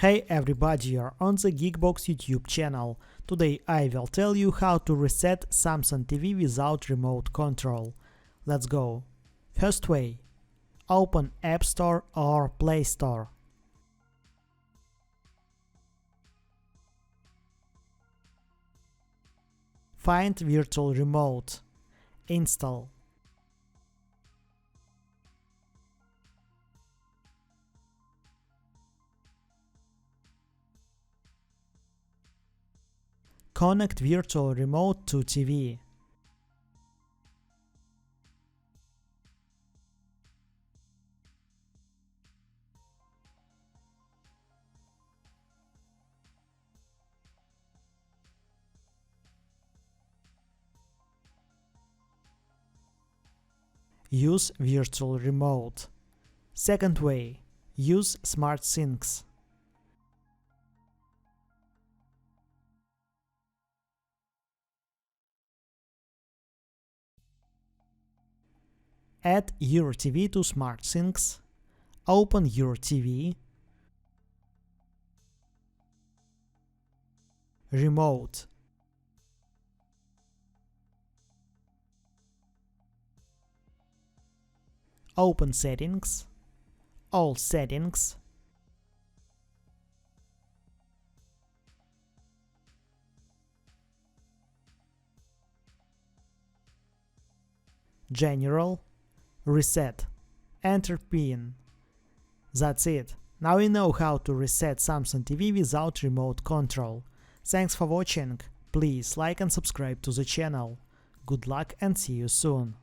Hey everybody, you're on the Geekbox YouTube channel. Today I will tell you how to reset Samsung TV without remote control. Let's go. First way. Open App Store or Play Store. Find Virtual Remote. Install. Connect Virtual Remote to TV. Use Virtual Remote. Second way. Use SmartThings. Add your TV to SmartThings. Open your TV. Remote. Open Settings. All settings. General. Reset. Enter PIN. That's it. Now you know how to reset Samsung TV without remote control. Thanks for watching. Please like and subscribe to the channel. Good luck and see you soon.